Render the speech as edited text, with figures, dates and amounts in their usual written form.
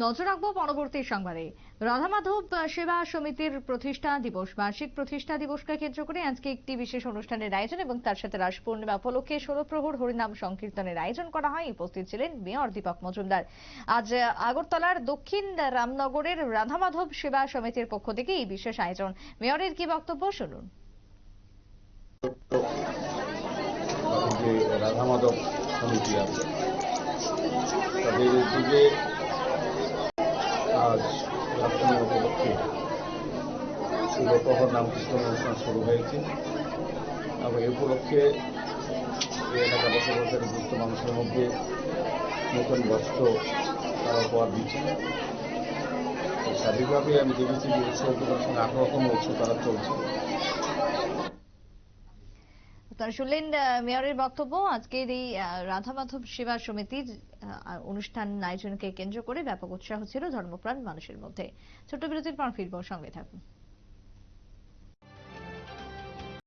নজর রাখবো পরবর্তী সংবাদে। রাধামাধব সেবা সমিতির প্রতিষ্ঠা দিবস, বার্ষিক প্রতিষ্ঠা দিবসকে কেন্দ্র করে আজকে একটি বিশেষ অনুষ্ঠানের আয়োজন এবং তার সাথে রাস পূর্ণিমা উপলক্ষে 16 প্রহর হরিনাম সংকীর্তনের আয়োজন করা হয়। উপস্থিত ছিলেন মেয়র দীপক মজুমদার। আজ আগরতলার দক্ষিণ রামনগরের রাধামাধব সেবা সমিতির পক্ষ থেকে এই বিশেষ আয়োজন। মেয়রের কি বক্তব্য শুনুন। রাধামাধব সমিতি আছে, তাদের উদ্যোগে আজ রাষ্ট্রীয় উপলক্ষে শুভপ্রহর নাম কীর্তন অনুষ্ঠান শুরু হয়েছে এবং এই উপলক্ষে এই এলাকা বসবাসকারী দুস্থ মানুষের মধ্যে নতুন বস্ত্র তারা উপহার দিচ্ছেন। স্বাভাবিকভাবে আমি দেখেছি যে উৎসবগুলোর সঙ্গে 8 রকম উৎসব তারা চলছে। আপনারা শুনলেন মেয়রের বক্তব্য। আজকের এই রাধামাধব সেবা সমিতির অনুষ্ঠান আয়োজনকে কেন্দ্র করে ব্যাপক উৎসাহ ছিল ধর্মপ্রাণ মানুষের মধ্যে। ছোট্ট বিরতির পর ফিরবো, সঙ্গে থাকুন।